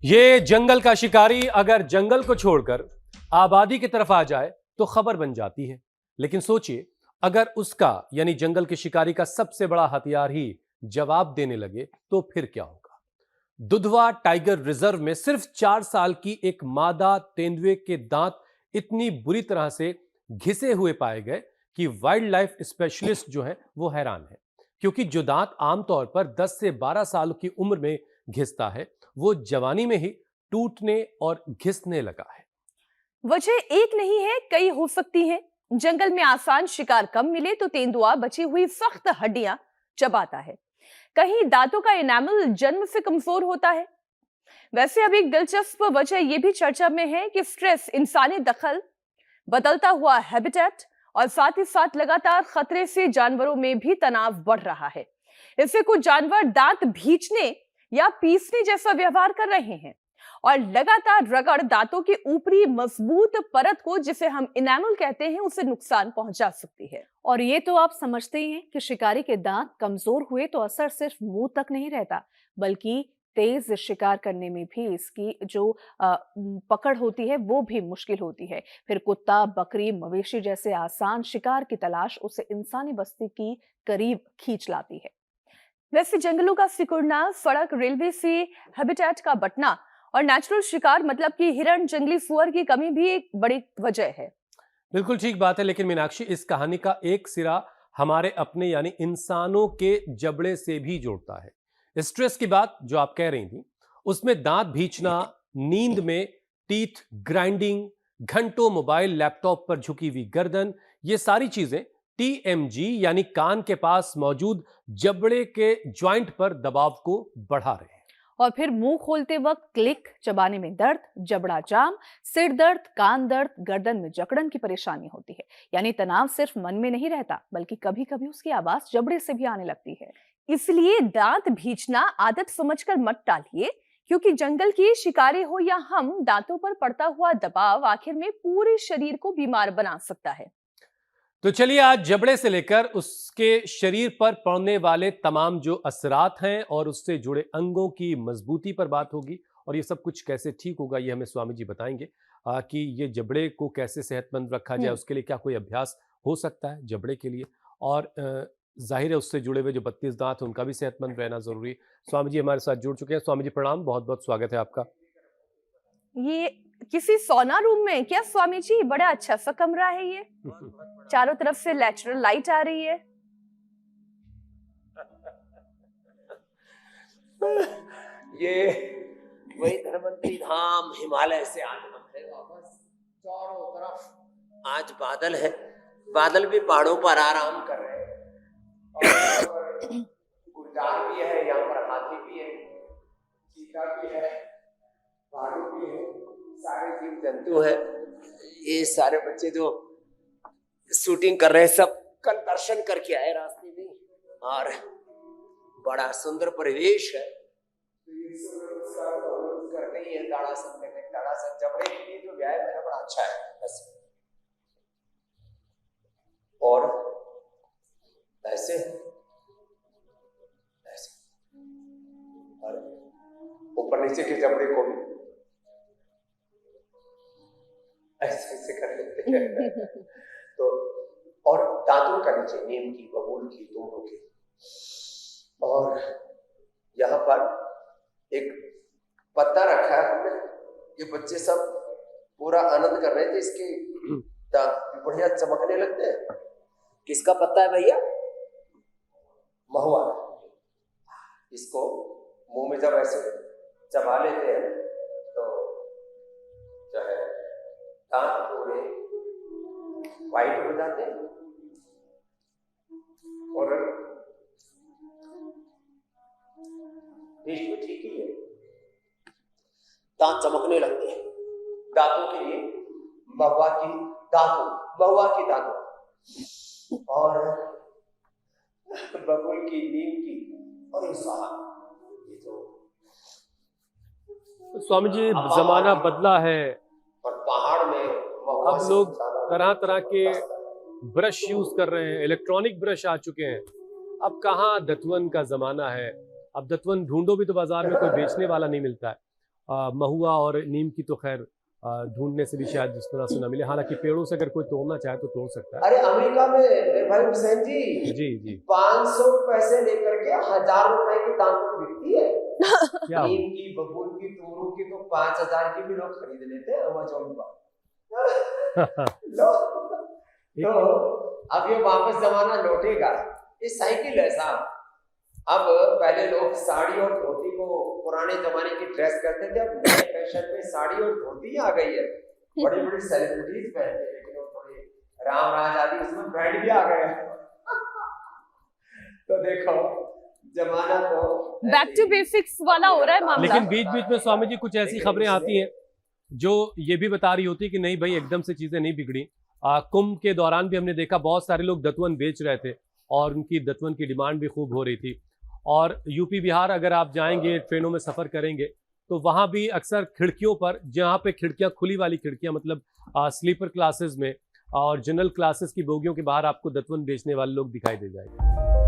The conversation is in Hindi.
ये जंगल का शिकारी अगर जंगल को छोड़कर आबादी की तरफ आ जाए तो खबर बन जाती है। लेकिन सोचिए, अगर उसका यानी जंगल के शिकारी का सबसे बड़ा हथियार ही जवाब देने लगे तो फिर क्या होगा। दुधवा टाइगर रिजर्व में सिर्फ 4 साल की एक मादा तेंदुए के दांत इतनी बुरी तरह से घिसे हुए पाए गए कि वाइल्ड लाइफ स्पेशलिस्ट जो है वो हैरान है, क्योंकि जो दांत आमतौर पर 10 से 12 साल की उम्र में घिसता है वो जवानी में ही टूटने और घिसने लगा है। वजह एक नहीं है, कई हो सकती हैं। जंगल में आसान शिकार कम मिले तो तेंदुआ बची हुई सख्त हड्डियां चबाता है। कहीं दांतों का इनामल जन्म से कमजोर होता है। वैसे अब एक दिलचस्प वजह यह भी चर्चा में है कि स्ट्रेस, इंसानी दखल, बदलता हुआ हैबिटेट और साथ ही साथ लगातार खतरे से जानवरों में भी तनाव बढ़ रहा है। इससे कुछ जानवर दांत भींचने या पीसने जैसा व्यवहार कर रहे हैं और लगातार रगड़ दांतों की ऊपरी मजबूत परत को, जिसे हम इनामल कहते हैं, उसे नुकसान पहुंचा सकती है। और ये तो आप समझते ही हैं कि शिकारी के दांत कमजोर हुए तो असर सिर्फ मुंह तक नहीं रहता, बल्कि तेज शिकार करने में भी इसकी जो पकड़ होती है वो भी मुश्किल होती है। फिर कुत्ता, बकरी, मवेशी जैसे आसान शिकार की तलाश उसे इंसानी बस्ती की करीब खींच लाती है। वैसे जंगलों का सिकुड़ना, सड़क, रेलवे से हैबिटेट का बंटना और नेचुरल शिकार मतलब कि हिरण, जंगली सुअर की कमी भी एक बड़ी वजह है। बिल्कुल ठीक बात है, लेकिन मीनाक्षी, इस कहानी का एक सिरा हमारे अपने यानी इंसानों के जबड़े से भी जोड़ता है। स्ट्रेस की बात जो आप कह रही थी, उसमें दांत भींचना, नींद में टीथ ग्राइंडिंग, घंटों मोबाइल लैपटॉप पर झुकी हुई गर्दन, ये सारी चीजें टीएमजी यानी कान के पास मौजूद जबड़े के ज्वाइंट पर दबाव को बढ़ा रहे हैं। और फिर मुंह खोलते वक्त क्लिक, चबाने में दर्द, जबड़ा जाम, सिर दर्द, कान दर्द, गर्दन में जकड़न की परेशानी होती है। यानी तनाव सिर्फ मन में नहीं रहता, बल्कि कभी कभी उसकी आवाज जबड़े से भी आने लगती है। इसलिए दांत भींचना आदत समझकर मत टालिए, क्योंकि जंगल की शिकारी हो या हम, दांतों पर पड़ता हुआ दबाव आखिर में पूरे शरीर को बीमार बना सकता है। तो चलिए, आज जबड़े से लेकर उसके शरीर पर पड़ने वाले तमाम जो असरात हैं और उससे जुड़े अंगों की मजबूती पर बात होगी। और ये सब कुछ कैसे ठीक होगा ये हमें स्वामी जी बताएंगे, कि ये जबड़े को कैसे सेहतमंद रखा जाए, उसके लिए क्या कोई अभ्यास हो सकता है जबड़े के लिए। और जाहिर है उससे जुड़े हुए जो 32 दांत हैं उनका भी सेहतमंद रहना जरूरी है। स्वामी जी हमारे साथ जुड़ चुके हैं। स्वामी जी प्रणाम, बहुत बहुत स्वागत है आपका। ये किसी सोना रूम में क्या स्वामी जी? बड़ा अच्छा सा कमरा है ये। चारों तरफ से नेचुरल लाइट आ रही है। ये वही धन्वंतरी धाम हिमालय से आगमन है वापस। चारों तरफ आज बादल है, बादल भी पहाड़ों पर आराम कर रहे हैं। और गुलजार भी है, यहाँ पर हाथी भी है, चीता भी है, भालू भी है, सारे जीव जंतु है। ये सारे बच्चे जो शूटिंग कर रहे हैं सब कल दर्शन करके आए रास्ते में, और बड़ा सुंदर परिवेश है। करते ही है ताड़ासन में, ताड़ासन जबड़े के लिए जो व्यायाम है बड़ा अच्छा है ऐसे। और ऐसे ऐसे और ऊपर नीचे के जबड़े को भी ऐसे ऐसे कर लेते हैं। तो और दांतों का नीचे नीम की, बबूल की, तुमड़ों की। और यहाँ पर एक पत्ता रखा है हमने, ये बच्चे सब पूरा आनंद कर रहे थे, इसके दांत बढ़िया चमकने लगते हैं। किसका पत्ता है भैया? महुआ। इसको मुंह में जब ऐसे चबा लेते हैं तो जो है दांत पूरे वाइट हो जाते हैं और टेस्ट भी ठीक ही है, दांत चमकने लगते हैं। दांतों के लिए महुआ की दांतों और बबूल की, नीम की और ये तो स्वामी जी जमाना बदला है और पहाड़ में अब लोग तरह तरह के ब्रश यूज कर रहे हैं, इलेक्ट्रॉनिक ब्रश आ चुके हैं। अब कहाँ दतवन का जमाना है, अब दतवन ढूंढो भी तो बाजार में कोई बेचने वाला नहीं मिलता है। महुआ और नीम की तो खैर ढूंढने से भी शायद जिस तरह से न मिले, हालांकि पेड़ों से अगर कोई तोड़ना चाहे तो तोड़ सकता है। अरे अमेरिका में मेरे भाई हुसैन जी जी जी 500 पैसे लेकर के 1000 रुपए की दांतों बिकती है। क्या नीम की, बबूल की, तोरू की तो 5000 की भी लोग खरीद लेते हैं अमेज़न पर। लो तो अब ये वापस जमाना लौटेगा। ये साइकिल है साहब। अब पहले लोग साड़ी और धोती को पुराने जमाने की ड्रेस करते थे, अब नए फैशन में साड़ी और धोती आ गई है। बड़ी बड़ी सेलिब्रिटीज पहनते हैं, लेकिन वो थोड़े राम राज आदि उसमें ब्रांड भी आ गए। तो देखो जमाना तो बैक टू बेसिक्स वाला हो रहा है मामला। लेकिन बीच बीच में स्वामी जी कुछ ऐसी खबरें आती हैं जो ये भी बता रही होती है कि नहीं भाई एकदम से चीजें नहीं बिगड़ी। कुंभ के दौरान भी हमने देखा बहुत सारे लोग दतवन बेच रहे थे और उनकी दतवन की डिमांड भी खूब हो रही थी। और यूपी बिहार अगर आप जाएंगे, ट्रेनों में सफ़र करेंगे तो वहाँ भी अक्सर खिड़कियों पर, जहाँ पे खिड़कियाँ खुली वाली खिड़कियाँ मतलब स्लीपर क्लासेस में और जनरल क्लासेस की बोगियों के बाहर आपको दतवन बेचने वाले लोग दिखाई दे जाएंगे।